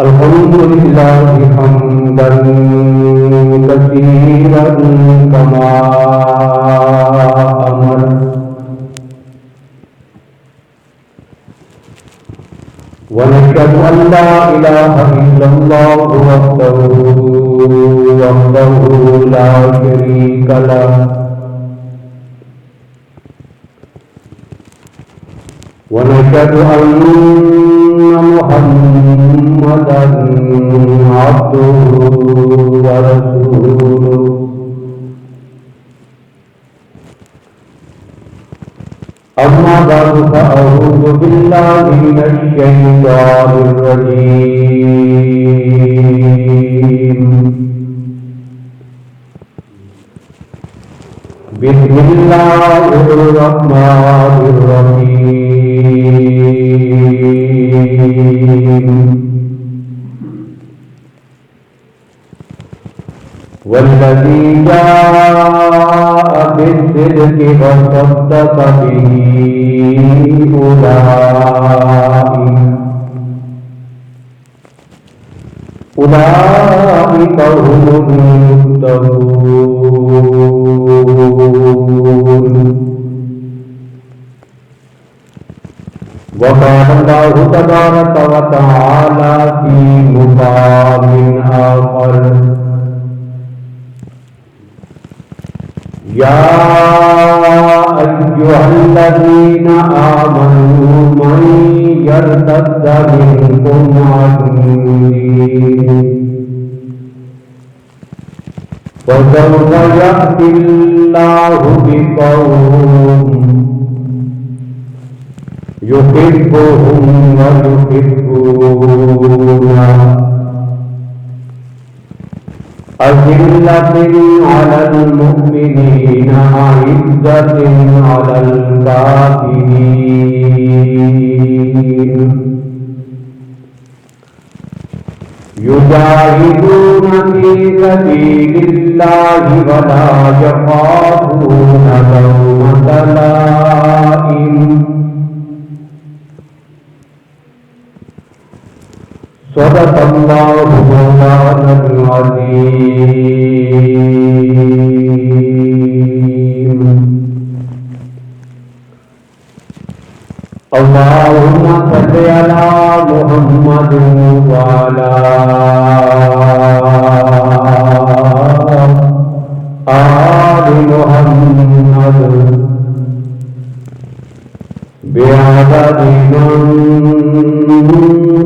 الحمد لله حمدا كثيرا كما أمر ونشهد أن لا إله إلا الله وحده لا شريك له ونشهد أن محمدا عبده ورسوله أما بعد فأعوذ بالله من الشيطان الرجيم بسم الله الرحمن الرحيم والذي جاء بالصدق وصدق به أولئك هم المتقون. وقال الله تبارك وتعالى في مقام آخر: يا أيها الذين آمنوا من يرتد منكم عن دينه فسوف يأتي الله بقوم يحبهم ويحبونه أذلة على المؤمنين أعزة على الكافرين يجاهدون في سبيل الله ولا يخافون لومة لائم صدق الله مولانا العظيم. اللهم صل على محمد وعلى آل محمد بعدد من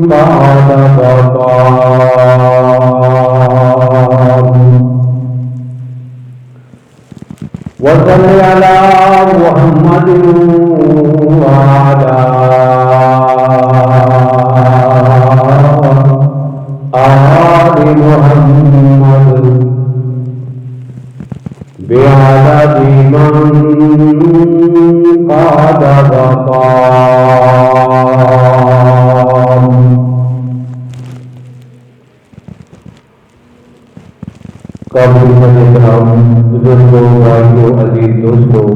بعد بقام وصل على محمد وعلى آل محمد بعدد من قاد وقام. قابل احترام بزرگوں، بھائیوں، عزیز دوستوں،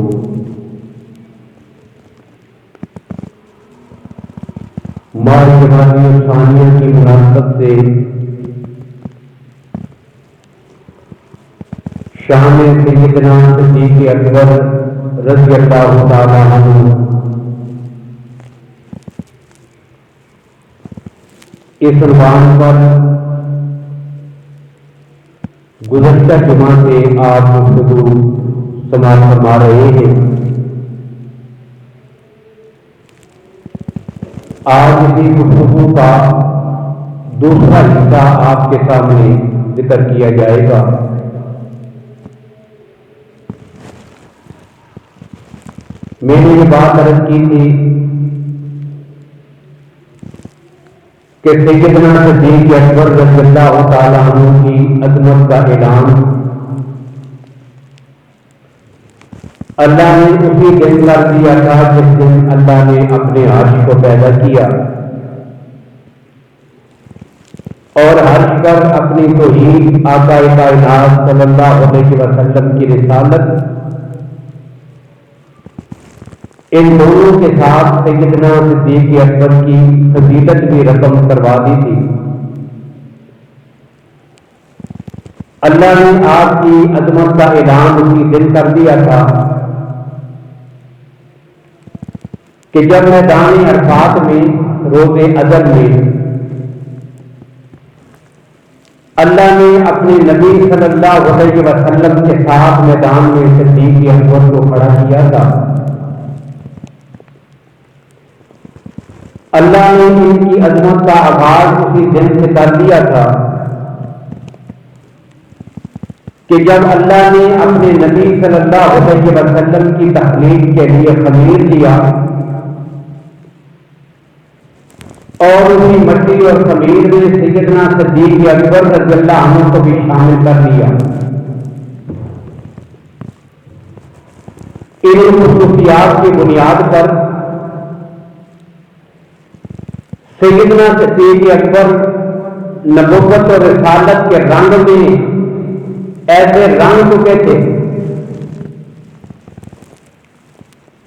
ماہ جمادی الثانیہ کی مناسبت سے شان سیدنا صدیق اکبر رضی اللہ تعالی عنہ اس عنوان پر گزشتہ جمعہ سے آپ گفتگو سماعت فرما رہے ہیں۔ آج اسی گفتگو کا دوسرا حصہ آپ کے سامنے ذکر کیا جائے گا۔ میں نے یہ بات عرض کی تھی کہ سیدنا صدیق اکبر رضی اللہ تعالیٰ عنہ کی عظمت کا اعلان اللہ نے اسی دن کر دیا تھا جس دن اللہ نے اپنے عرش کو پیدا کیا اور عرش پر اپنی توحید آقا کائنات صلی اللہ علیہ وسلم کی رسالت ان دونوں کے ساتھ سیدنا صدیق اکبر کی فضیلت بھی رقم کروا دی تھی۔ اللہ نے آپ کی عظمت کا اعلان اسی دن کر دیا تھا کہ جب میدان عرفات میں روز ازل میں اللہ نے اپنے نبی صلی اللہ علیہ وسلم کے ساتھ میدان میں صدیق اکبر کو کھڑا کیا تھا۔ اللہ نے ان کی عظمت کا آغاز اسی دن سے کر دیا تھا کہ جب اللہ نے اپنے نبی صلی اللہ علیہ وسلم کی تخلیق کے لیے خمیر لیا اور اسی مٹی اور خمیر میں سیدنا صدیق اکبر رضی اللہ عنہ کو بھی شامل کر لیا۔ ان خصوصیات کی بنیاد پر سیدنا صدیق اکبر نبوت اور رسالت کے رنگ میں ایسے رنگ چکے تھے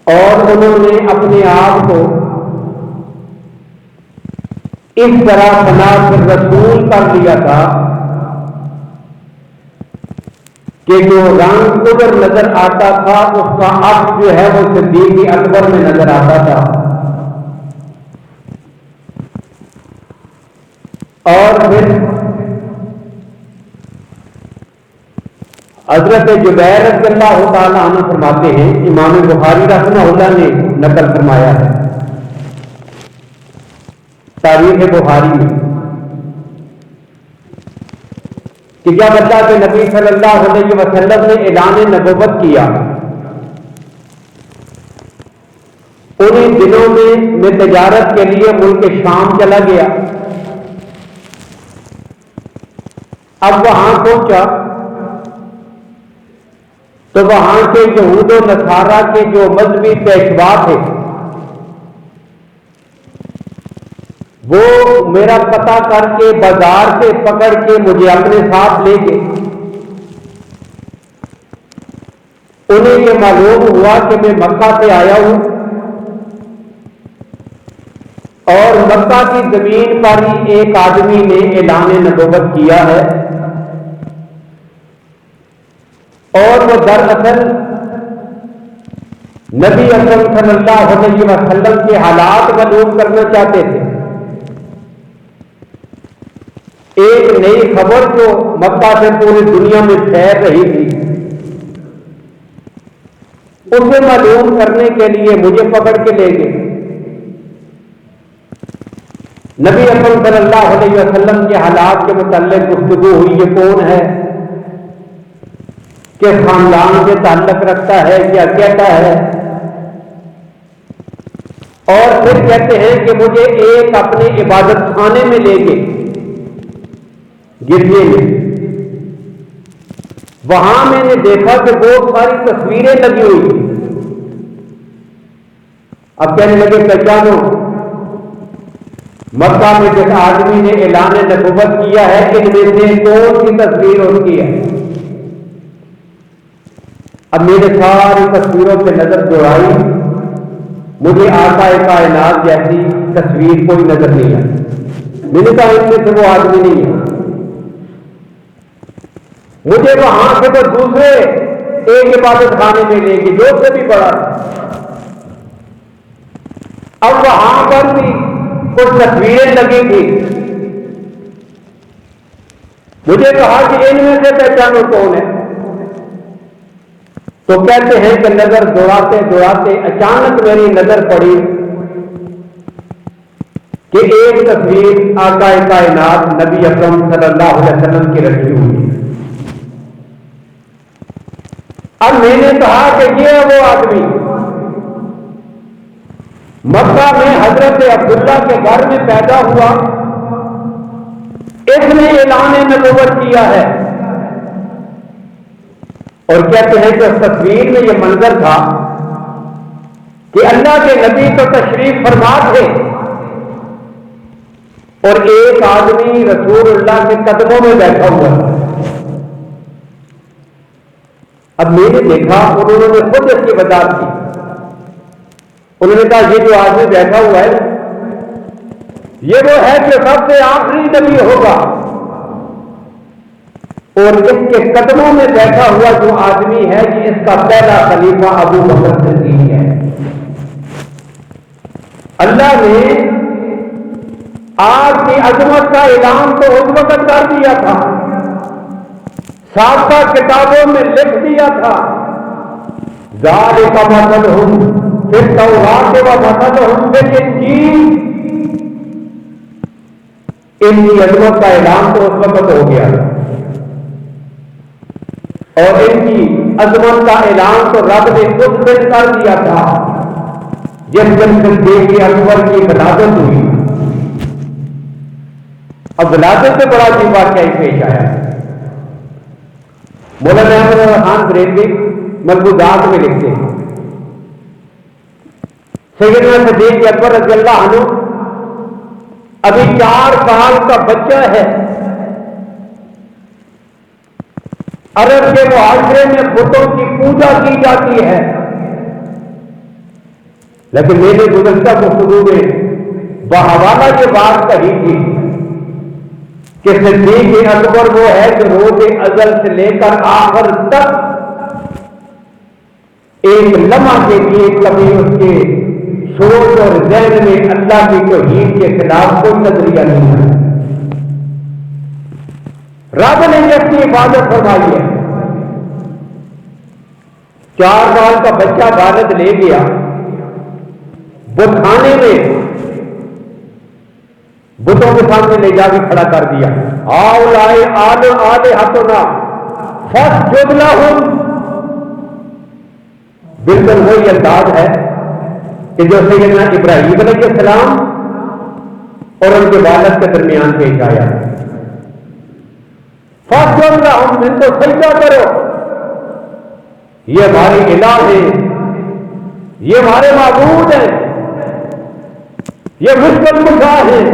اور انہوں نے اپنے آپ کو اس طرح صنعت رسول کر لیا تھا کہ جو رنگ ادھر نظر آتا تھا اس کا عکس جو ہے وہ صدیق اکبر میں نظر آتا تھا۔ اور پھر حضرت جبیر رضی اللہ تعالیٰ عنہ فرماتے ہیں، امام بخاری رحمہ اللہ نے نقل فرمایا ہے تاریخ بخاری میں، کہ جب اللہ کے نبی صلی اللہ علیہ وسلم نے اعلان نبوت کیا، انہیں دنوں میں تجارت کے لیے ملک شام چلا گیا۔ اب وہاں پہنچا تو وہاں کے یہود و نصارہ کے جو مذہبی پیشوا تھے وہ میرا پتہ کر کے بازار سے پکڑ کے مجھے اپنے ساتھ لے گئے۔ انہیں یہ معلوم ہوا کہ میں مکہ سے آیا ہوں اور مکہ کی زمین پر ہی ایک آدمی نے اعلان نبوت کیا ہے اور وہ دراصل نبی اکرم صلی اللہ علیہ وسلم کے حالات معلوم کرنا چاہتے تھے۔ ایک نئی خبر جو مکہ سے پوری دنیا میں پھیل رہی تھی اسے معلوم کرنے کے لیے مجھے پکڑ کے لے گئے۔ نبی اکرم صلی اللہ علیہ وسلم کے حالات کے متعلق گفتگو ہوئی، یہ کون ہے، کہ خاندان سے تعلق رکھتا ہے، کیا کہتا ہے، اور پھر کہتے ہیں کہ مجھے ایک اپنے عبادت خانے میں لے گئے گرجے میں۔ وہاں میں نے دیکھا کہ بہت ساری تصویریں لگی ہوئی۔ اب کہنے لگے پہچانو، مکہ میں جس آدمی نے اعلان نبوت کیا ہے ان میں سے کون سی تصویر اس کی ہے؟ اب میرے ساری تصویروں پہ نظر دوڑائی، مجھے آقا کائنات جیسی تصویر کوئی نظر نہیں آئی۔ میں نے کہا ان میں سے وہ آدمی نہیں ہے۔ مجھے وہاں سے تو دوسرے ایک عبادت خانے میں لے گی جو سے بھی بڑا۔ اب وہاں پر بھی کچھ تصویریں لگی تھی۔ مجھے کہا کہ ان میں سے پہچانو کون ہے، تو کہتے ہیں کہ نظر دوڑاتے دوڑاتے اچانک میری نظر پڑی کہ ایک تصویر آقا کائنات نبی اکرم صلی اللہ علیہ وسلم کی رکھی ہوئی ہے۔ اب میں نے کہا کہ یہ ہے وہ آدمی مکہ میں حضرت عبداللہ کے گھر میں پیدا ہوا، اس نے اعلان نبوت کیا ہے۔ اور کہتے ہیں کہ اس تصویر میں یہ منظر تھا کہ اللہ کے نبی تو تشریف فرما تھے اور ایک آدمی رسول اللہ کے قدموں میں بیٹھا ہوا تھا۔ اب میں نے دیکھا، انہوں نے خود اس کی وضاحت کی۔ انہوں نے کہا یہ جو آدمی بیٹھا ہوا ہے یہ وہ ہے کہ سب سے آخری نبی ہوگا، اور اس کے قدموں میں بیٹھا ہوا جو آدمی ہے یہ اس کا پہلا خلیفہ ابو بکر صدیق ہے۔ اللہ نے آج کی عظمت کا اعلان تو اس وقت کر دیا تھا، سابقہ کتابوں میں لکھ دیا تھا، ذالک مثلہم فی التوراۃ و مثلہم فی الانجیل، ان کی عظمت کا اعلان تو اس وقت ہو گیا اور ان کی عظمت کا اعلان تو رب نے اس دن کر دیا تھا جس دن صدیق اکبر کی ولادت ہوئی۔ اب ولادت سے بڑا عجیب واقعہ پیش آیا۔ مولانا احمد خان بریلوی ملفوظات میں لکھتے ہیں سیدنا صدیق اکبر رضی اللہ عنہ ابھی 4 سال کا بچہ ہے، عرب کے معاشرے میں بتوں کی پوجا کی جاتی ہے، لیکن میرے گزشتہ گفتگو میں بحوالہ یہ بات کہی تھی کہ صدیق اکبر وہ ہے جو روز ازل سے لے کر آخر تک ایک لمحہ کے لیے کبھی اس کے سوچ اور ذہن میں اللہ کی توحید کے خلاف کوئی نظریہ نہیں ہے۔ رب نے اپنی حفاظت فرمائی ہے۔ 4 سال کا بچہ بالغ لے گیا، بت خانے میں بتوں کے سامنے لے جا کے کھڑا کر دیا، آؤ لائے آلے ہاتھونا فسجد لہم، بالکل وہی انداز ہے کہ جو سیدنا ابراہیم علیہ السلام اور ان کے والد کے درمیان پیش آیا، فسجد لہم، ان کو سجدہ کرو، یہ ہمارے الہ ہیں، یہ ہمارے معبود ہیں، یہ مشکل کشا ہیں،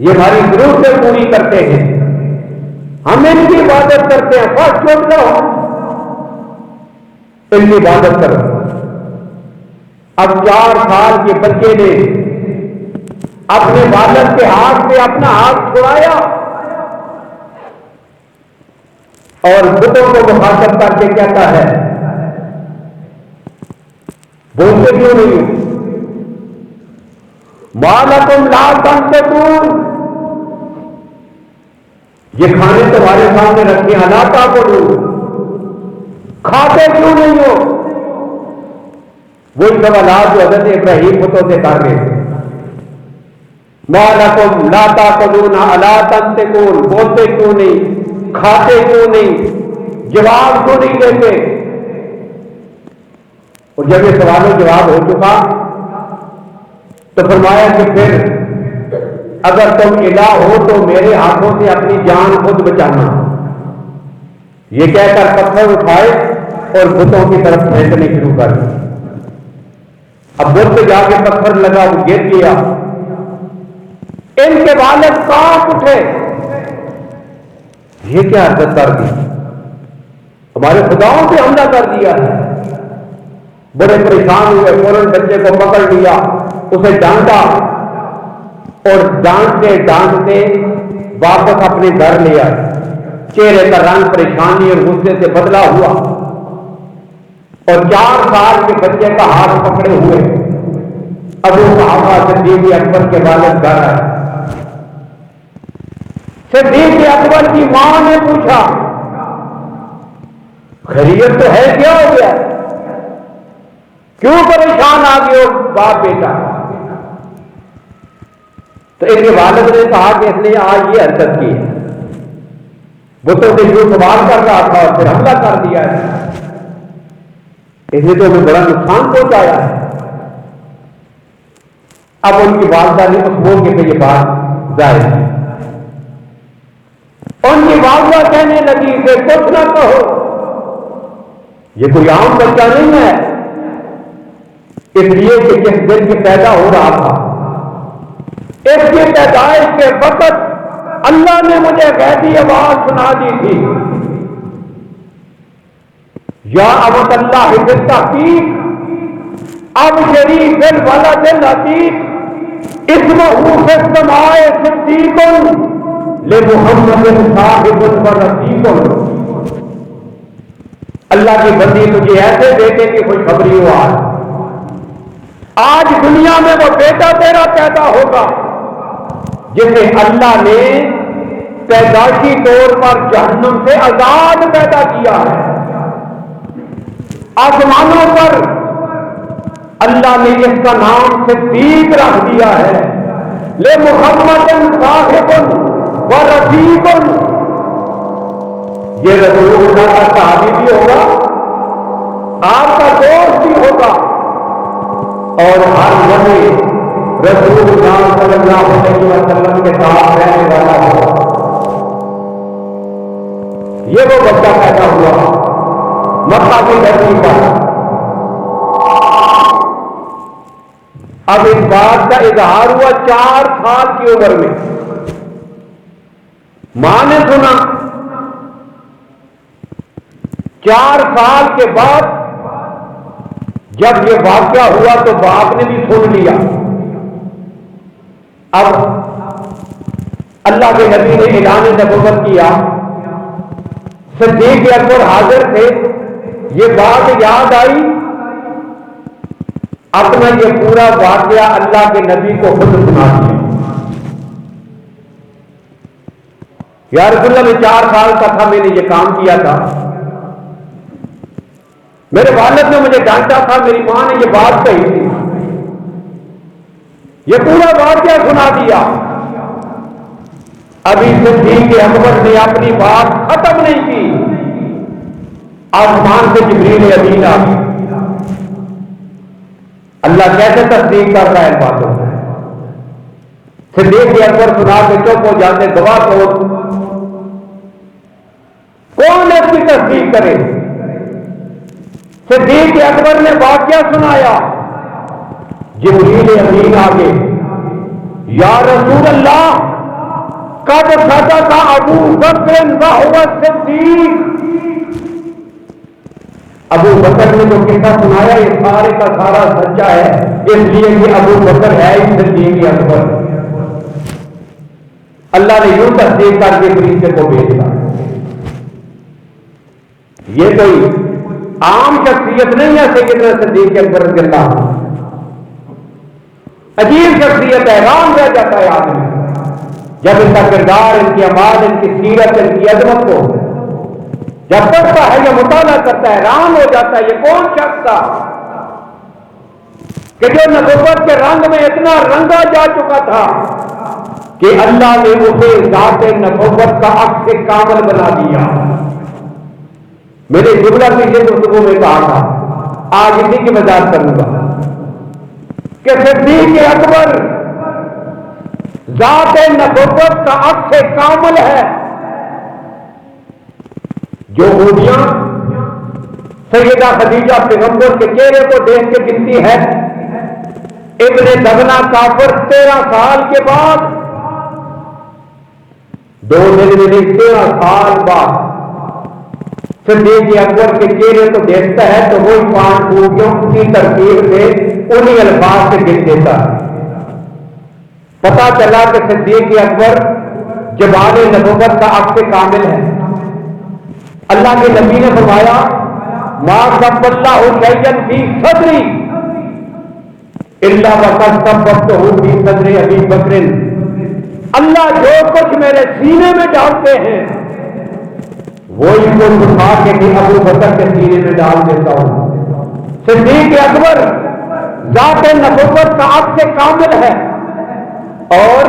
یہ ہماری ضرورتیں پوری کرتے ہیں، ہم ان کی عبادت کرتے ہیں، فرض چھوڑ دو، ان کی عبادت کرو۔ اب 4 سال کے بچے نے اپنے والد کے ہاتھ سے اپنا ہاتھ چھڑایا اور بتوں کو مخاطب کر کے کہتا ہے، بولتے کیوں نہیں ہو؟ ما لکم لا تنطقون، یہ کھانے تمہارے سامنے رکھے ہیں، لا تاکلون، کھاتے کیوں نہیں ہو؟ وہی سوالات جو حضرت ابراہیم بتوں سے کر گئے، ما لکم لا تاکلون الا تنطقون، بولتے کیوں نہیں، کھاتے کیوں نہیں، جواب کیوں نہیں دیتے؟ اور جب یہ سوال و جواب ہو چکا تو فرمایا کہ پھر اگر تم الہ ہو تو میرے ہاتھوں سے اپنی جان خود بچانا۔ یہ کہہ کر پتھر اٹھائے اور بتوں کی طرف پھینکنے شروع کر دی۔ اب بت پہ جا کے پتھر لگا، وہ گر گیا، ان کے والد کانپ اٹھے، یہ کیا حرکت کر دی، ہمارے خداؤں پہ حملہ کر دیا ہے۔ بڑے پریشان ہوئے، فوراً بچے کو پکڑ لیا، اسے ڈانٹا اور ڈانٹتے ڈانٹتے واپس اپنے گھر لے آئے۔ چہرے کا رنگ پریشانی اور غصے سے بدلا ہوا اور 4 سال کے بچے کا ہاتھ پکڑے ہوئے ابو صحابہ صدیق اکبر کے والد گھر آئے۔ صدیق اکبر کی ماں نے پوچھا، خیریت تو ہے، کیا ہو گیا، کیوں پریشان آ گئے ہو باپ بیٹا؟ تو ان کے والد نے کہا کہ اس نے آج یہ حرکت کی ہے، بتوں سے جو سوال کر رہا تھا اور پھر حملہ کر دیا ہے، اس نے تو ہمیں بڑا نقصان پہنچایا ہے۔ اب ان کی والدہ نے اس موقع پہ یہ بات ظاہر کی۔ ان کی والدہ کہنے لگی کہ کچھ نہ کہو، یہ کوئی عام بچہ نہیں ہے، اس لیے کہ جس دن کے پیدا ہو رہا تھا، اس کی پیدائش کے وقت اللہ نے مجھے غیبی آواز سنا دی تھی، یا امت اللہ بالتحقیق اب شریف الولد العتیق اسمہ فی السماء صدیق لمحمد صاحب ورفیق، اللہ کی بندی تجھے ایسے بیٹے کی خوشخبری ہو آج دنیا میں وہ بیٹا تیرا پیدا ہوگا جسے اللہ نے پیدائشی طور پر جہنم سے آزاد پیدا کیا ہے۔ آسمانوں پر اللہ نے اس کا نام صدیق رکھ دیا ہے، لمحمد صاحب ورفیق، یہ رسول اللہ کا صحابی بھی ہوگا، آپ کا دوست بھی ہوگا، اور ہر نبی رسول اللہ صلی اللہ علیہ وسلم کے ساتھ رہنے والا ہوگا۔ یہ وہ بچہ پیدا ہوا مکہ کی دھرتی پر۔ اب اس بات کا اظہار ہوا 4 سال کی عمر میں، ماں نے سنا، 4 سال کے بعد جب یہ واقعہ ہوا تو باپ نے بھی سن لیا۔ اب اللہ کے نبی نے اعلان نبوت کیا، صدیق اکبر حاضر تھے، یہ بات یاد آئی، اپنا یہ پورا واقعہ اللہ کے نبی کو خود سنا دیا۔ یا رسول اللہ، میں 4 سال کا تھا، میں نے یہ کام کیا تھا، میرے والد نے مجھے ڈانٹا تھا، میری ماں نے یہ بات کہی تھی، یہ پورا واقعہ سنا دیا۔ ابھی صدیق اکبر نے اپنی بات ختم نہیں کی، آسمان سے جبریل امین آ گئی۔ اللہ کیسے تصدیق کر رہا ہے ان باتوں کو؟ صدیق اکبر سنا کے چپ ہو جاتے، گواہ تو کون اس کی تصدیق کرے؟ صدیق اکبر نے واقعہ سنایا، جبریل امین آگے، یا رسول اللہ قد صدق ابو بکر وہو صدیق۔ ابو بکر نے جو قصہ سنایا یہ سارے کا سارا سچا ہے، اس لیے کہ ابو بکر ہے ہی صدیق اکبر۔ اللہ نے یوں تصدیق کر کے فرشتے کو بھیجا۔ یہ کوئی عام شخصیت نہیں ہے سیدنا صدیق اکبر رضی اللہ عنہ، عجیب شخصیت ہے، حیران رہ جاتا ہے آدمی جب ان کا کردار، ان کی اعمال، ان کی سیرت، ان کی عظمت کو جب پڑھتا ہے یا مطالعہ کرتا ہے، حیران ہو جاتا ہے یہ کون شخص تھا کہ جو نبوت کے رنگ میں اتنا رنگا جا چکا تھا کہ اللہ نے اسے ذات نبوت کا عکس کامل بنا دیا۔ میرے جملہ پیچھے گفتگو میں کہا تھا، آج اسی کی وضاحت کروں گا کہ صدیق اکبر ذات نبوت کا عکس کامل ہے۔ جو خوبیاں سیدہ خدیجہ پیغمبر کے چہرے کو دیکھ کے گنتی ہے، ابن دغنا کافر 13 سال کے بعد، 2 دن میں نہیں 13 سال بعد صدیق اکبر کے چہرے کو دیکھتا ہے تو وہی 5 خوبیوں کی ترتیب سے انہی الفاظ سے گن دیتا ہے۔ پتا چلا کہ صدیق اکبر جمال نبوت کا عکس کامل ہے۔ اللہ کے نبی نے فرمایا، ما ثبت اللہ شیئا فی صدری الا وقد ثبتہ فی صدر ابی بکر۔ اللہ جو کچھ میرے سینے میں ڈالتے ہیں وہی کو اٹھا کے بھی ابو بکر کے سینے میں ڈال دیتا ہوں۔ صدیق اکبر ذات نبوت کا عکس کامل ہے، اور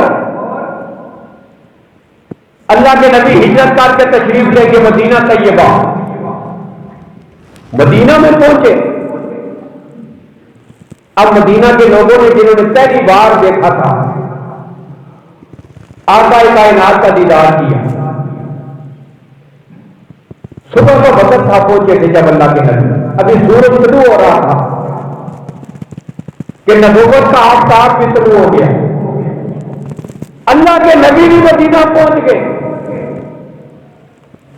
اللہ کے نبی ہجرت کر کے تشریف لے کے مدینہ طیبہ، مدینہ میں پہنچے۔ اب مدینہ کے لوگوں نے جنہوں نے پہلی بار دیکھا تھا آقا کائنات کا دیدار کیا، صبح کا وقت تھا، پہنچے تھے جب اللہ کے نبی، ابھی سورج طلوع ہو رہا تھا کہ نبوت کا آفتاب بھی طلوع ہو گیا۔ اللہ کے نبی بھی مدینہ پہنچ گئے،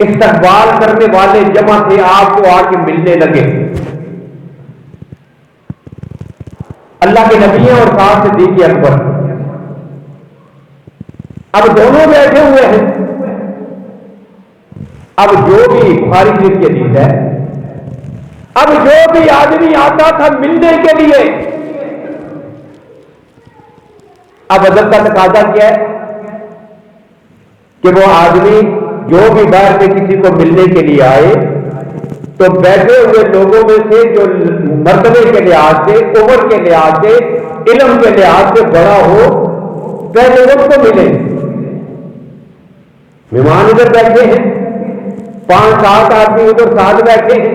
استقبال کرنے والے جمع تھے، آپ کو آ کے ملنے لگے۔ اللہ کے نبی اور ساتھ صدیق اکبر اب دونوں بیٹھے ہوئے ہیں. اب جو بھی بخاری شریف کی حدیث ہے، اب جو بھی آدمی آتا تھا ملنے کے لیے، اب ادب کا تقاضا کیا ہے کہ وہ آدمی جو بھی باہر سے کسی کو ملنے کے لیے آئے تو بیٹھے ہوئے لوگوں میں سے جو مرتبے کے لحاظ سے، عمر کے لحاظ سے، علم کے لحاظ سے بڑا ہو، پہلے اس کو ملے. مہمان ادھر بیٹھے ہیں، 5-7 آدمی ادھر ساتھ بیٹھے ہیں.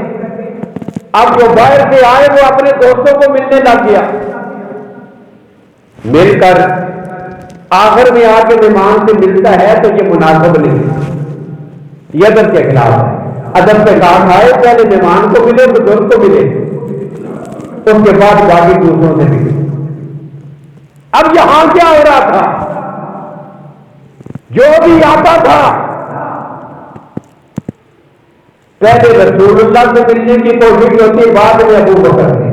اب جو باہر سے آئے وہ اپنے دوستوں کو ملنے لگ گیا، مل کر آخر میں آ کے مہمان سے ملتا ہے تو یہ مناسب نہیں، یہ ادب کے خلاف ہے. ادب کے ساتھ آئے، پہلے مہمان کو ملے، بزرگ کو ملے، اس کے بعد باقی دوسروں سے ملے. اب یہاں کیا ہو رہا تھا؟ جو بھی آتا تھا پہلے رسول اللہ سے ملنے کی کوشش ہوتی، بعد میں ابو بکر سے.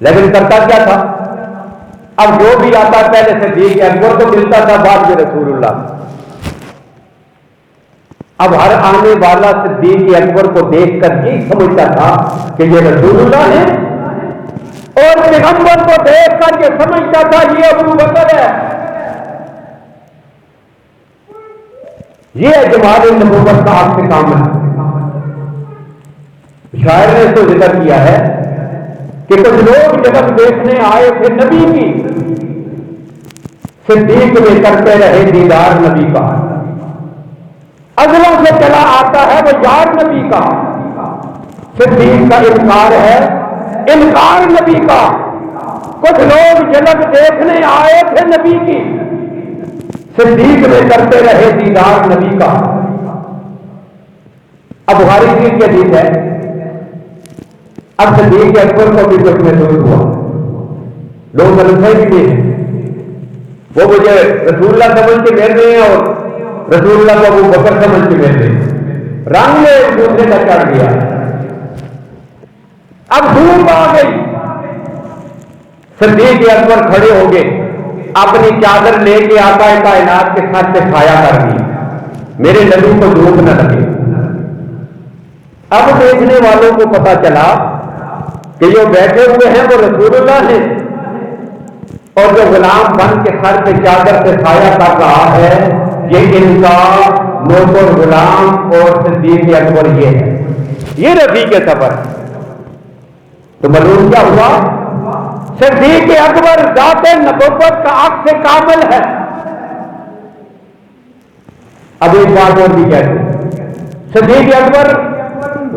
لیکن کرتا کیا تھا؟ اب جو بھی آتا پہلے صدیق اکبر کو ملتا تھا، بعد میں رسول اللہ. اب ہر آنے والا صدیق اکبر کو دیکھ کر یہ سمجھتا تھا کہ یہ رسول اللہ ہے، اور پیغمبر کو دیکھ کر یہ سمجھتا تھا یہ ابو بکر ہے. یہ جماعت نبوت کا آپ سے کام ہے. شاعر نے تو ذکر کیا ہے کہ کچھ لوگ جگت دیکھنے آئے تھے نبی کی، صدیق میں کرتے رہے دیدار نبی کا. ازلوں سے چلا آتا ہے وہ یار نبی کا، صدیق کا انکار ہے، انکار نبی کا. کچھ لوگ جگت دیکھنے آئے تھے نبی کی، صدیق میں کرتے رہے دیدار نبی کا. اب بخاری شریف کی حدیث ہے، اب صدیق اکبر کو بھی کچھ محسوس ہوا. لوگ ملفے بھی تھے، وہ مجھے رسول اللہ سمجھ کے مل رہے ہیں اور رسول اللہ کو ابو بکر سمجھ کے مل رہے ہیں. رنگ میں ایک دوسرے کا چڑھ گیا. اب دھوپ آ گئی، صدیق اکبر کھڑے ہو گئے، اپنی چادر لے کے آقا کائنات کے ساتھ سے چھایا کر دی، میرے نبی کو دھوپ نہ لگے. اب دیکھنے والوں کو پتا چلا کہ جو بیٹھے ہوئے ہیں وہ رسول اللہ ہیں، اور جو غلام بن کے سر پہ چادر سے چھایا کر رہا ہے یہ ان کا نوکر غلام اور صدیق اکبر یہ ہے. یہ رفیق سفر. تو معلوم کیا ہوا؟ صدیق اکبر ذات نبوت کا عکس کامل ہے. اب ایک بات اور بھی کہتے، صدیق اکبر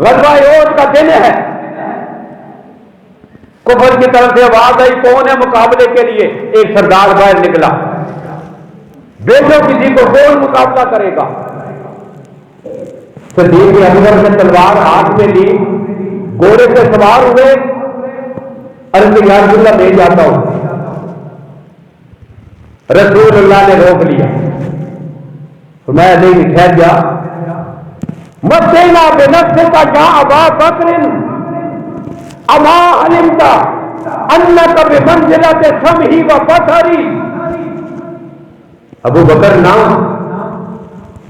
غزوہ احد کا دن ہے، کفر کی طرف سے آواز آئی کون ہے مقابلے کے لیے؟ ایک سردار باہر نکلا، بیچو کسی کو، کون مقابلہ کرے گا؟ صدیق اکبر نے تلوار ہاتھ میں لی، گھوڑے سے سوار ہوئے، عرض یا رسول اللہ میں جاتا ہوں. رسول اللہ نے روک لیا، میں نہیں ٹھہر جا، مت دینا بے نفس کا جا ابا بکر اما علمت انک بمنزلۃ سمعی و بصری. ابو بکر نہ،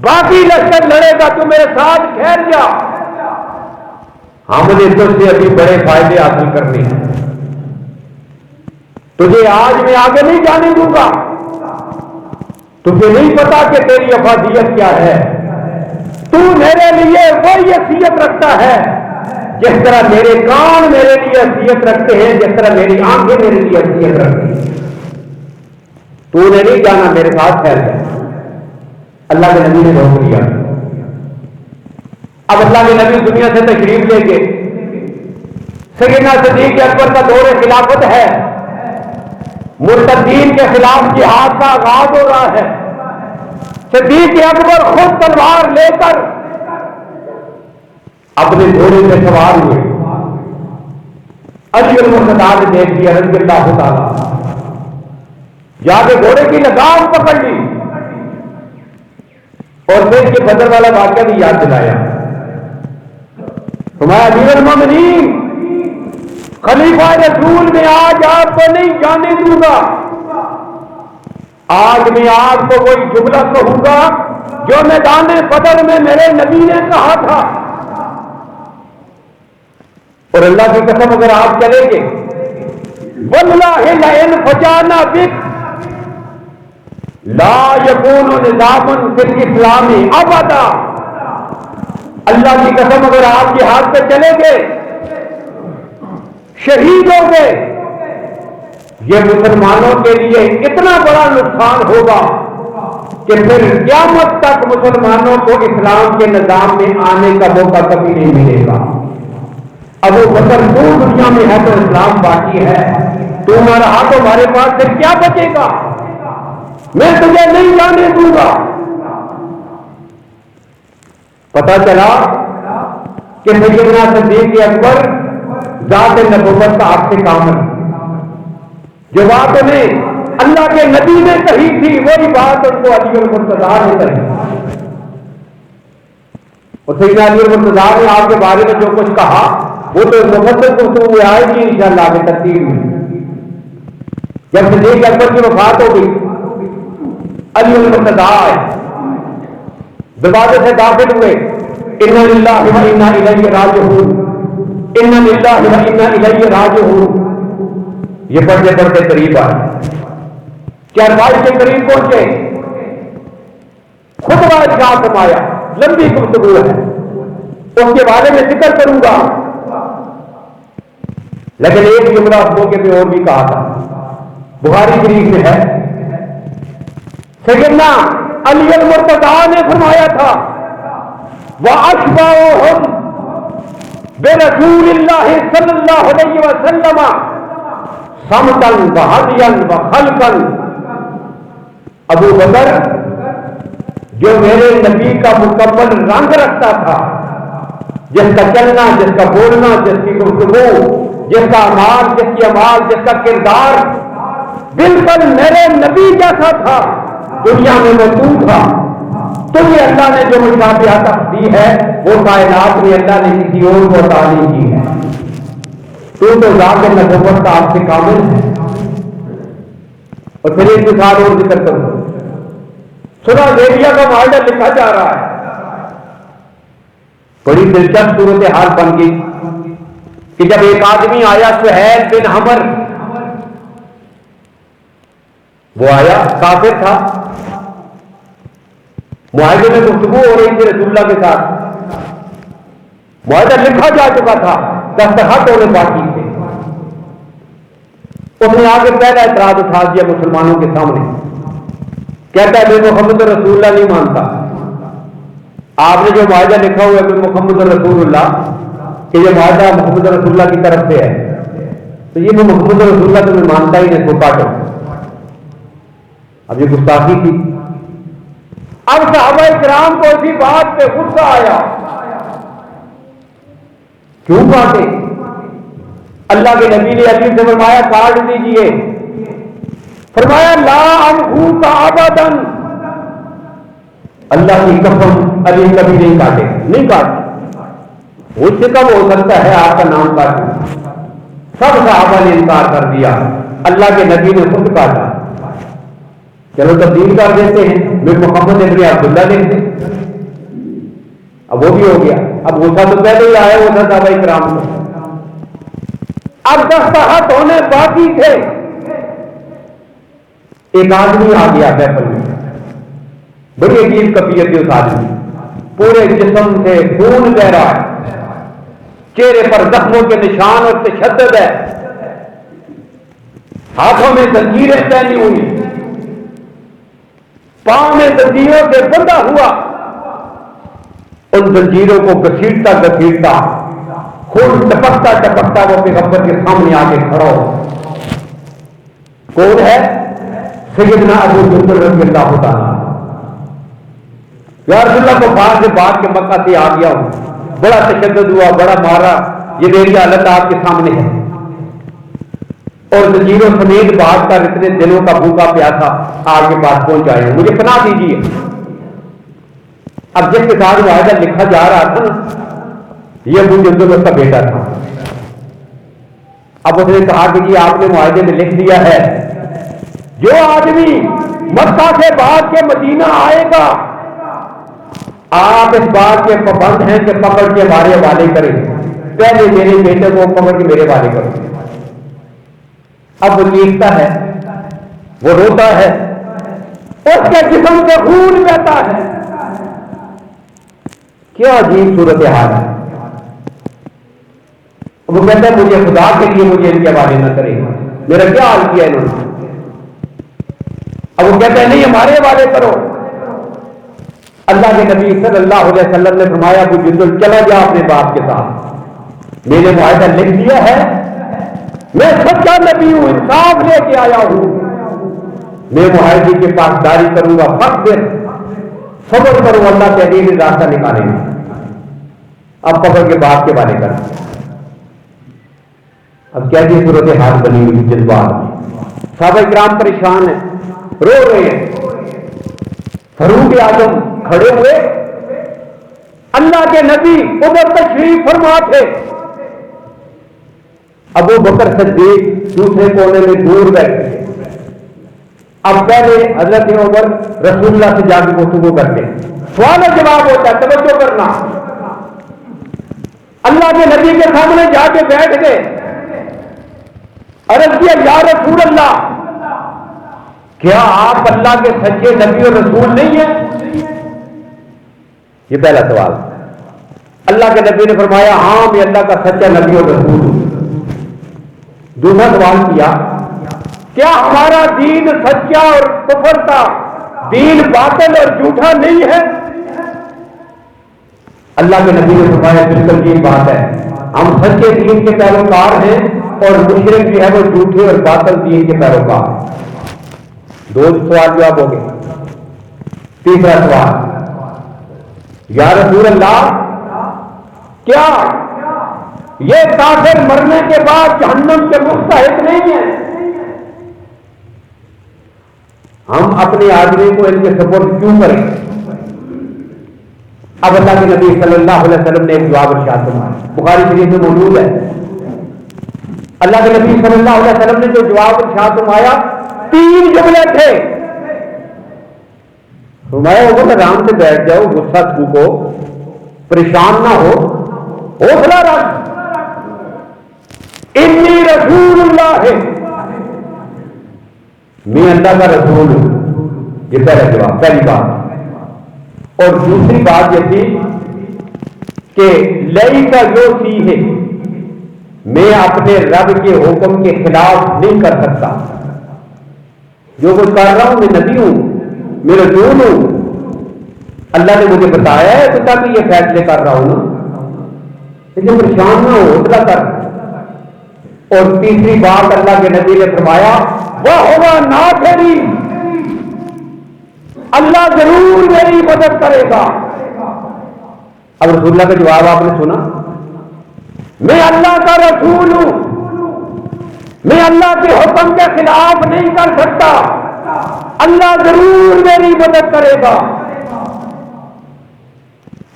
باقی لشکر لڑے گا، تو میرے ساتھ ٹھہر جا، ہم نے تجھ سے ابھی بڑے فائدے حاصل کرنے ہیں، تجھے آج میں آگے نہیں جانے دوں گا. تجھے نہیں پتا کہ تیری افادیت کیا ہے. تو میرے لیے وہی حیثیت رکھتا ہے جس طرح میرے کان میرے لیے حیثیت رکھتے ہیں، جس طرح میری آنکھیں میرے لیے حیثیت رکھتی ہیں. تو نے نہیں جانا، میرے ساتھ ٹھہر جا. اللہ کے نبی نے روک لیا. اب اللہ کے نبی دنیا سے تشریف لے کے، سیدنا صدیق اکبر کا دور خلافت ہے، مرتدین کے خلاف جہاد کا آغاز ہو رہا ہے. صدیق اکبر خود تلوار لے کر اپنے گھوڑے سے سوار ہوئے. علی المرتضیٰ نے دیکھ دیا رضی اللہ تعالیٰ، جا کے گھوڑے کی لگام پکڑ لی اور پھر یہ بدر والا واقعہ بھی یاد دلایا. تمہارا امیر المومنین خلیفہ رسول میں آج آپ کو نہیں جانے دوں گا، آج میں آپ کو وہی جملہ کہوں گا جو میدان بدر میں میرے نبی نے کہا تھا، اور اللہ کی قسم اگر آپ چلیں گے، واللہ لئن فجانا بک لا یکون نظام فی الاسلام ابدا، اللہ کی قسم اگر آپ جہاد پہ چلیں گے، شہید ہو گئے، یہ مسلمانوں کے لیے اتنا بڑا نقصان ہوگا کہ پھر قیامت تک مسلمانوں کو اسلام کے نظام میں آنے کا موقع کبھی نہیں ملے گا۔ ابو بکر تو دنیا میں ہے تو اسلام باقی ہے، تو نہ رہا تو ہمارے پاس پھر کیا بچے گا؟ میں تجھے نہیں جانے دوں گا۔ پتا چلا کہ سیدنا صدیق اکبر ذات نبوت کا آپ سے کامل، جو بات انہیں اللہ کے نبی نے کہی تھی وہی بات ان کو علی المرتضیٰ نے کہی، اور سیدنا علی المرتضیٰ نے آپ کے بارے میں جو کچھ کہا وہ تو مفصل گفتگو میں آئے گی انشاءاللہ آگے ترتیب میں۔ جب صدیق اکبر کی وفات ہو گئی، علی المرتضیٰ آئے، دروازے سے داخل ہوئے، انا للہ و انا الیہ راجعون، انا للہ و انا الیہ راجعون، یہ پڑھتے پڑھتے قریب آئے، چارپائی کے قریب پہنچے، خطبہ ارشاد فرمایا، لمبی گفتگو ہے، اس کے بارے میں ذکر کروں گا، لیکن ایک جملہ اس موقع پہ اور بھی کہا تھا، بخاری شریف میں ہے، سیدنا علی المرتضیٰ نے فرمایا تھا وَأَشْبَعُهُمْ بِرَسُولِ اللَّهِ صلی اللہ علیہ وسلم صَمْتًا وَهَدْيًا وَخَلْقًا، ابو بکر جو میرے نبی کا مکمل رنگ رکھتا تھا، جس کا چلنا، جس کا بولنا، جس کی گفتگو، جس کا اعمال، جس کی اعمال، جس کا کردار بالکل میرے نبی جیسا تھا، دنیا میں موجود تھا، تو یہ اللہ نے جو مشابہت دی ہے وہ کائنات میں اللہ نے کسی اور کو عطا نہیں کی ہے، تو ذات نبوت کا آپ سے کامل ہے۔ اور پھر ایک مثال اور ذکر کروں، صلح حدیبیہ کا معاہدہ لکھا جا رہا ہے، بڑی دلچسپ صورتحال بن گئی کہ جب ایک آدمی آیا سہیل بن عمر، وہ آیا کافر تھا، معاہدے میں گفتگو ہو رہی تھی رسول اللہ کے ساتھ، معاہدہ لکھا جا چکا تھا، دستخط ہونے باقی تھے، اس نے آگے پہلا اعتراض اٹھا دیا مسلمانوں کے سامنے، کہتا ہے میں محمد رسول اللہ نہیں مانتا، آپ نے جو معاہدہ لکھا ہوا ہے کہ محمد رسول اللہ، کہ یہ معاہدہ محمد رسول اللہ کی طرف سے ہے، تو یہ میں محمد رسول اللہ تمہیں مانتا ہی نہیں، اس کو کاٹو۔ اب یہ گستاخی تھی۔ اب صحابہ کرام کو اسی بات پہ غصہ آیا، کیوں کاٹے؟ اللہ کے نبی نے علی سے فرمایا کاٹ دیجئے، فرمایا لا انہوک ابدا، اللہ کی قسم علی کبھی نہیں کاٹے، نہیں کاٹے، مجھ سے کب ہو سکتا ہے آپ کا نام کاٹوں؟ سب صحابہ نے انکار کر دیا، اللہ کے نبی نے خود کاٹا، چلو تبدیل کر دیتے ہیں، میں محمد ابن عبداللہ لکھ دیں، اب وہ بھی ہو گیا، اب غصہ تو پہلے ہی آیا وہ صحابہ کرام کو، اب دستخط ہونے باقی تھے، ایک آدمی آ گیا بیپل میں، بڑی عجیب کیفیت تھی اس آدمی، پورے جسم سے خون بہ رہا ہے، چہرے پر زخموں کے نشان اور تشدد ہے، ہاتھوں میں زنجیریں پہنی ہوئی، پاؤں میں زنجیروں سے بندھا ہوا، ان زنجیروں کو گھسیٹتا گھسیٹتا خون ٹپکتا ٹپکتا وہ پیغمبر کے سامنے آ کے کھڑا ہو، کون ہے؟ سیدنا ابو جندل رضی اللہ تعالیٰ، یا رسول اللہ کو باہر سے بات کے مکہ سے آ گیا ہوں، بڑا تشدد ہوا، بڑا مارا، یہ میری حالت آپ کے سامنے ہے، اور زنجیروں سمیت بات کر اتنے دلوں کا بھوکا پیاسا آپ کے پاس پہنچ آئے ہیں، مجھے پناہ دیجیے۔ اب جس کے ساتھ معاہدہ لکھا جا رہا تھا نا، یہ ابو جندل اس کا بیٹا تھا، اب اس نے کہا کہ جی آپ نے معاہدے میں لکھ دیا ہے جو آدمی مکہ کے بعد کے مدینہ آئے گا، آپ اس بات کے پابند ہیں کہ پکڑ کے ہمارے حوالے کریں، پہلے میرے بیٹے کو پکڑ کے میرے حوالے کرو۔ اب وہ چیختا ہے، وہ روتا ہے، اس کے جسم سے خون بہتا ہے، کیا عجیب صورتحال ہے۔ وہ کہتا ہے مجھے خدا کے لیے مجھے ان کے حوالے نہ کرے، میرا کیا حال کیا انہوں نے۔ اب وہ کہتا ہے نہیں ہمارے حوالے کرو۔ اللہ کے نبی صلی اللہ علیہ وسلم نے فرمایا ابو جندل چلا جا اپنے باپ کے ساتھ، میں نے معاہدہ لکھ دیا ہے، میں سچا نبی ہوں، انصاف لے کے آیا ہوں، میں معاہدے کی پاسداری کروں گا، فصبر، صبر کروں، اللہ کے دین راستہ نکالیں گے۔ اب پکڑ کے باپ کے بارے کر، اب کیا یہ صورتحال بنی ہوئی جذبات میں، صحابہ کرام پریشان ہیں، رو رہے ہیں۔ فاروق اعظم کھڑے ہوئے، اللہ کے نبی ادھر تشریف فرما تھے، ابو بکر صدیق دوسرے کونے میں دور بیٹھے۔ اب پہلے حضرت عمر رسول اللہ سے جا کے گفتگو کرتے، سوال و جواب ہوتا ہے، توجہ کرنا۔ اللہ کے نبی کے سامنے جا کے بیٹھ گئے، عرض کیا یا رسول اللہ، کیا آپ اللہ کے سچے نبی اور رسول نہیں ہیں؟ یہ پہلا سوال۔ اللہ کے نبی نے فرمایا ہاں میں اللہ کا سچا نبی اور رسول ہوں۔ دوسرا سوال کیا کیا ہمارا دین سچا اور کفر کا دین باطل اور جھوٹا نہیں ہے؟ اللہ کے نبی نے فرمایا بالکل یہ بات ہے، ہم سچے دین کے پیروکار ہیں اور مشرک جو ہے وہ جھوٹے اور باطل دین کے پیروکار ہیں۔ دو سوال جواب ہو گئے۔ تیسرا سوال، یا رسول اللہ کیا یہ کافر مرنے کے بعد جہنم کے مستحق نہیں ہیں؟ ہم اپنے آدمی کو ان کے سپورٹ کیوں کریں؟ اب اللہ کے نبی صلی اللہ علیہ وسلم نے ایک جواب ارشاد فرمایا، بخاری شریف میں موجود ہے۔ اللہ کے نبی صلی اللہ علیہ وسلم نے جو جواب ارشاد فرمایا، تین جملے تھے۔ فرمایا عمر آرام سے بیٹھ جاؤ، غصہ تھوکو، پریشان نہ ہو، حوصلہ رکھ، انی رسول اللہ ہے، میں اللہ کا رسول ہوں۔ یہ پہلا جواب، پہلی بات۔ اور دوسری بات یہ تھی کہ لئی کا جو سی ہے، میں اپنے رب کے حکم کے خلاف نہیں کر سکتا، جو کچھ کر رہا ہوں میں نبی ہوں، میں رسول ہوں، اللہ نے مجھے بتایا ہے تو تاکہ یہ فیصلے کر رہا ہوں نا، لیکن پریشان نہ ہو، حوصلہ کر۔ اور تیسری بات اللہ کے نبی نے فرمایا وہ ہوگا ناصری، اللہ ضرور میری مدد کرے گا۔ اب رسول اللہ کا جواب آپ نے سنا، میں اللہ کا رسول ہوں، میں اللہ کے حکم کے خلاف نہیں کر سکتا، اللہ ضرور میری مدد کرے گا۔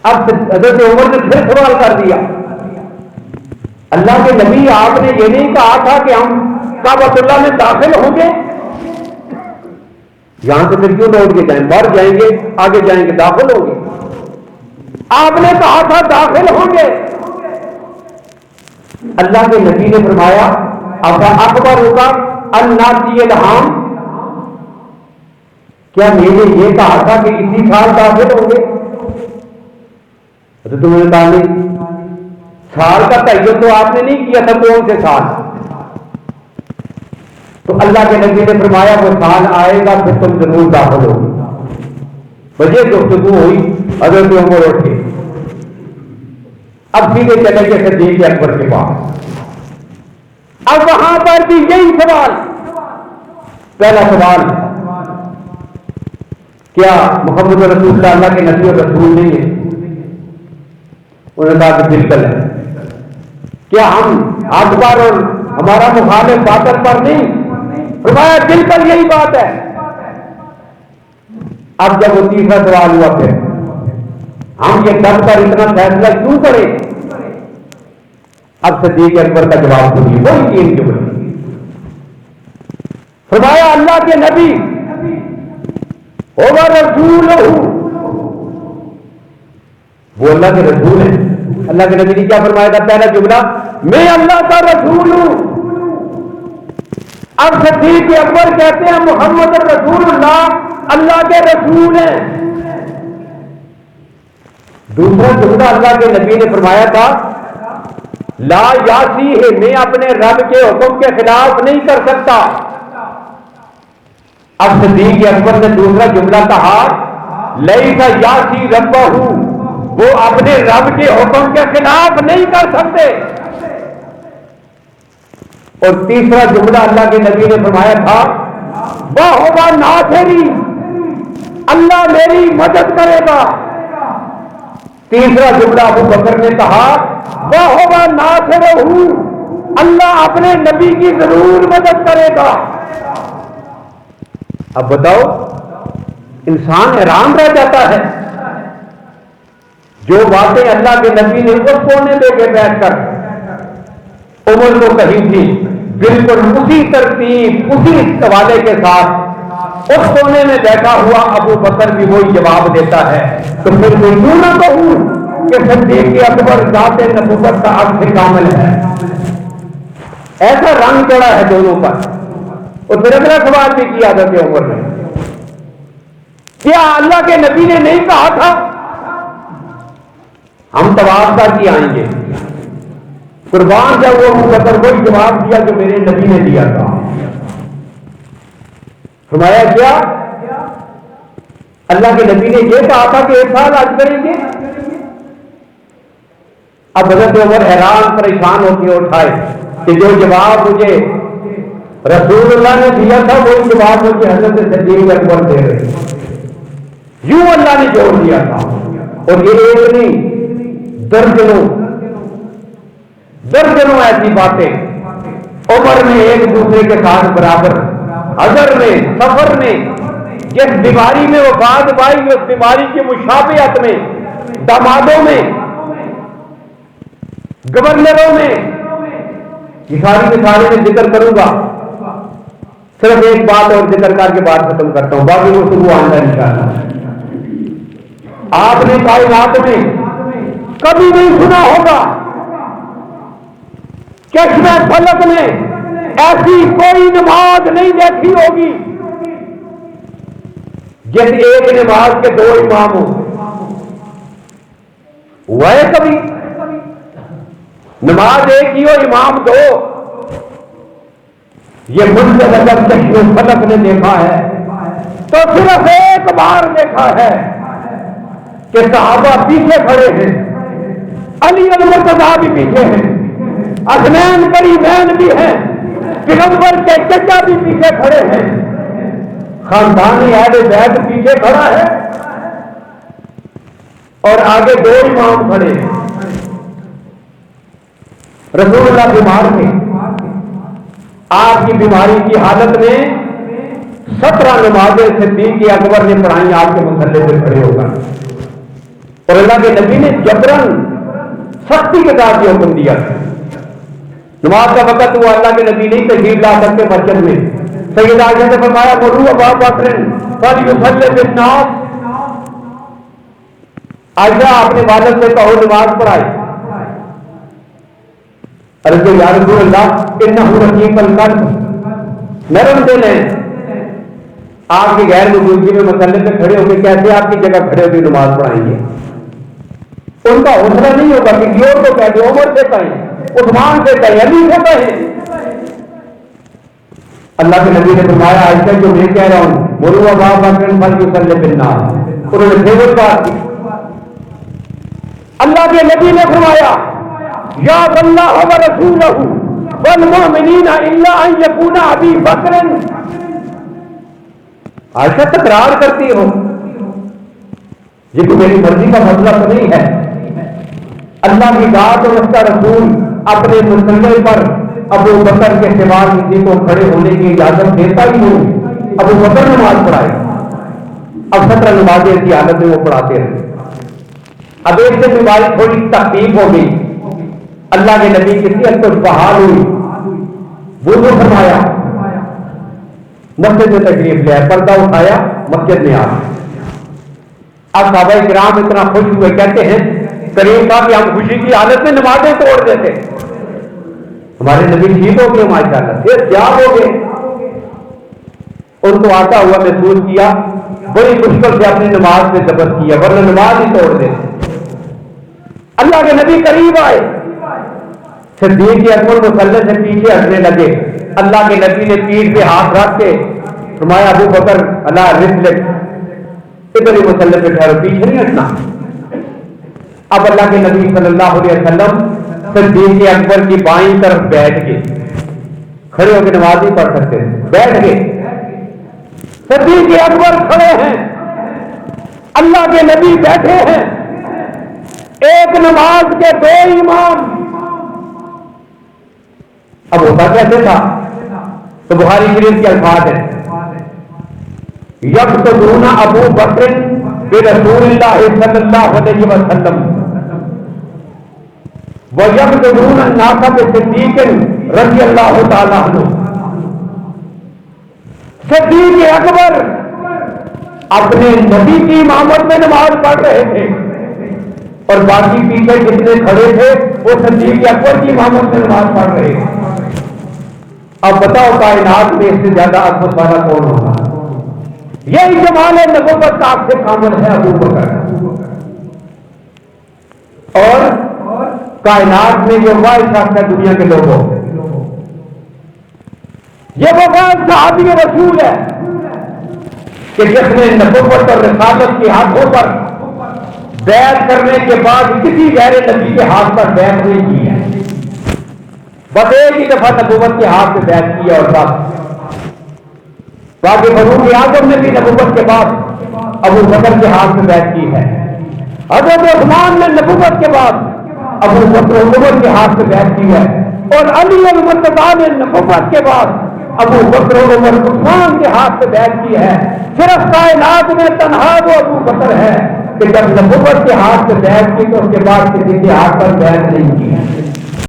اب حضرت عمر نے پھر سوال کر دیا، اللہ کے نبی آپ نے یہ نہیں کہا تھا کہ ہم کعبۃ اللہ میں داخل ہوں گے؟ یہاں سے پھر کیوں لوٹ کے جائیں، باہر جائیں گے، آگے جائیں گے، داخل ہوں گے؟ آپ نے کہا تھا داخل ہوں گے۔ اللہ کے نبی نے فرمایا اکبر ہوگا الناسی الہام، کیا میں نے یہ کہا تھا کہ اسی سال داخل ہوں گے؟ تو تمہیں کہا نہیں، سال کا تعین تو آپ نے نہیں کیا تھا، کون سے سال؟ تو اللہ کے نبی نے فرمایا وہ سال آئے گا پھر تم ضرور داخل ہوگی۔ وجہ گفتگو ہوئی، حضرت عمر اٹھے، اب سیدھے چلے گئے صدیق اکبر کے پاس۔ اب وہاں پر بھی یہی سوال، پہلا سوال کیا محمد رسول اللہ کے نبی اور رسول نہیں ہے؟ انہوں نے کہا کہ بالکل ہے۔ کیا ہم حق پر اور ہمارا مخالف باطل پر نہیں؟ فرمایا بالکل یہی بات ہے۔ اب جب وہ تیسرا سوال ہوا پھر ہم یہ ڈر کر اتنا فیصلہ کیوں کریں؟ اب صدیق اکبر کا جواب سنیے، وہی تین جملے۔ فرمایا اللہ کے نبی ہوگا رسول، وہ اللہ کے رسول ہیں۔ اللہ کے نبی نے کیا فرمایا تھا؟ پہلا جملہ، میں اللہ کا رسول ہوں۔ اب صدیق اکبر کہتے ہیں محمد رسول اللہ اللہ کے رسول ہیں۔ دوسرا جملہ اللہ کے نبی نے فرمایا تھا، لا یاسی ہے، میں اپنے رب کے حکم کے خلاف نہیں کر سکتا۔ اب صدیق اکبر نے دوسرا جملہ کہا، لیسا یاسی ربہ، وہ اپنے رب کے حکم کے خلاف نہیں کر سکتے۔ اور تیسرا جملہ اللہ کے نبی نے فرمایا تھا، وَهُوَ نَاصِرِي، اللہ میری مدد کرے گا۔ تیسرا جملہ ابو بکر نے کہا، وَهُوَ نَاصِرُهُ، اللہ اپنے نبی کی ضرور مدد کرے گا۔ اب بتاؤ، انسان حیران رہ جاتا ہے، جو باتیں اللہ کے نبی نے اس کونے دے کے بیٹھ کر عمر کو کہی تھی، بالکل اسی ترتیب اسی حوالے کے ساتھ اس کونے میں بیٹھا ہوا ابو بکر بھی وہی جواب دیتا ہے، تو پھر میں یوں نہ کہوں کہ صدیق اکبر ذات نبوت کا عکس کامل ہے۔ ایسا رنگ چڑھا ہے دونوں پر۔ اور پھر اگلا سوال بھی کیا حضرت عمر نے، کیا اللہ کے نبی نے نہیں کہا تھا ہم طواف کر کے آئیں گے؟ قربان جب وہ ابو بکر وہی جواب دیا جو میرے نبی نے دیا تھا۔ فرمایا کیا؟ اللہ کے نبی نے یہ کہا تھا کہ ایک سال آج کریں گے۔ اب حضرت عمر حیران پریشان ہو کے اٹھائے کہ جو جواب مجھے رسول اللہ نے دیا تھا وہی جواب مجھے حضرت صدیق اکبر دے رہے، یوں اللہ نے جوڑ دیا تھا۔ اور یہ ایک نہیں، درجنوں ایسی باتیں عمر میں ایک دوسرے کے ساتھ برابر، حضر میں، سفر میں، جس بیماری میں وفات پائی اس بیماری کی مشابہت میں، دامادوں میں، گورنروں میں، یہ ساری مثالیں میں ذکر کروں گا۔ صرف ایک بات اور ذکر کر کے بات ختم کرتا ہوں، باقی وہ صبح آئندہ انشاءاللہ۔ آپ نے کائنات میں کبھی نہیں سنا ہوگا، چشمہ فلک میں ایسی کوئی نماز نہیں دیکھی ہوگی جس ایک نماز کے دو امام ہوں۔ ہوا ہے کبھی؟ نماز ایک ہی ہو، امام دو؟ یہ مجھ سے اگر چشمہ فلک نے دیکھا ہے تو صرف ایک بار دیکھا ہے کہ صحابہ پیچھے کھڑے ہیں، علی المرتضیٰ بھی پیچھے ہیں، حسنین کریمین بھی ہیں، پیغمبر کے چچا بھی پیچھے کھڑے ہیں، خاندانی اہل بیت پیچھے کھڑا ہے، اور آگے دو امام کھڑے ہیں۔ رسول اللہ بیمار تھے، آپ کی بیماری کی حالت میں 17 نمازیں صدیق اکبر نے پڑھائی آپ کے مسلے پہ کھڑے ہو کر، اور اللہ کے نبی نے جبرن سختی کے ساتھ یہ حکم دیا۔ نماز کا وقت ہوا، اللہ کے نبی نہیں تشریف لا سکتے مسجد میں، سیدہ عائشہ نے فرمایا مروا ابا بکر فلیصلی بالناس، عائشہ اپنے والد سے کہو نماز پڑھائے۔ عرض یا رسول اللہ انہ رقیق القلب، نرم دل ہے، آپ کی غیر موجودگی میں مسئلے پہ کھڑے ہو کے کیسے آپ کی جگہ کھڑے ہو کے نماز پڑھائیں گے؟ ان کا حوصلہ نہیں ہوگا کہ کسی اور کو کہتے، عمر سے کہیں، عثمان سے کہیں، علی سے کہیں۔ اللہ کے نبی نے فرمایا عائشہ جو میں کہہ رہا ہوں مروا ابا بکر فلیصلی بالناس، انہوں نے پھر بات کی۔ اللہ کے نبی نے فرمایا یا اللہ ورسولہ والمؤمنین الا ان یکون ابی بکر، عائشہ تکرار کرتی ہو، یہ تو میری مرضی کا مسئلہ تو نہیں ہے، اللہ کی ذات اور اس کا رسول اپنے مسلے پر ابو بکر کے سوا کسی کو کھڑے ہونے کی اجازت دیتا ہی نہیں۔ ابو بکر نماز پڑھائے، اب 17 نمازیں کی حالت میں وہ پڑھاتے رہے۔ اب ایک سے بیماری تھوڑی تخفیف ہو گئی، اللہ کے نبی کی صحت کو بحال ہوئی، وضو فرمایا، مسجد میں تشریف لے آئے، پردہ اٹھایا، مسجد میں آ گئے۔ اب صحابہ کرام اتنا خوش ہوئے، کہتے ہیں کریم صاحب کہ ہم خوشی کی حالت میں نمازیں توڑ دیتے، ہمارے نبی ٹھیک ہو گئے ماشاء اللہ، پھر کیا ہو گئے؟ ان کو آتا ہوا محسوس کیا، بڑی مشکل سے اپنی نماز سے ضبط کیا، ورنہ نماز ہی توڑ دیتے۔ اللہ کے نبی قریب آئے، صدیق اکبر مصلی سے پیچھے ہٹنے لگے، اللہ کے نبی نے پیٹھ پہ ہاتھ رکھ کے فرمایا ابو بکر اللہ رسلک، ادھر ہی مصلی پہ ٹھہرو، پیچھے نہیں ہٹنا۔ اب اللہ کے نبی صلی اللہ علیہ وسلم صدیق اکبر کی بائیں طرف بیٹھ کے، کھڑے ہو کے نماز نہیں پڑھ سکتے، بیٹھ گئے۔ صدیق اکبر کھڑے ہیں، اللہ کے نبی بیٹھے ہیں، ایک نماز کے دو امام۔ اب ہوتا کیسے تھا؟ تو بخاری شریف کے الفاظ ہیں، یقتدون ابو بکر برسول اللہ صلی اللہ علیہ وسلم وَيَقْتَدُونَ النَّاسَ بِصِدِّيقٍ رضی اللہ تعالیٰ عنہ۔ صدیق اکبر اپنے نبی کی امامت میں نماز پڑھ رہے تھے اور باقی پیچھے جتنے کھڑے تھے وہ صدیق اکبر کی امامت میں نماز پڑھ رہے تھے۔ اب بتاؤ کائنات میں اس سے زیادہ عظمت والا کون ہوگا؟ یہی جمال نبوت کا آپ سے کامل ہے ابو بکر۔ اور کائنات میں جو واحد شخص ہے دنیا کے لوگوں، یہ وہ صحابی رسول ہے کہ جس نے نبوت اور رسالت کے ہاتھوں پر بیعت کرنے کے بعد کسی غیر نبی کے ہاتھ پر بیعت نہیں کی ہے، بس ایک ہی دفعہ نبوت کے ہاتھ سے بیعت کیا اور بس۔ باقی فاروق اعظم نے بھی نبوت کے بعد ابو بکر کے ہاتھ سے بیعت کی ہے، حضرت عثمان نے نبوت کے بعد ابو بکر عمر کے ہاتھ سے بیعت کی ہے، اور علی المرتضیٰ نے نبوت کے بعد ابو بکر عمر عثمان کے ہاتھ سے بیعت کی ہے۔ صرف کائنات میں تنہا وہ ابو بکر ہے کہ جب نبوت کے ہاتھ سے بیعت کی تو اس کے بعد کسی کے ہاتھ پر بیعت نہیں کی ہے۔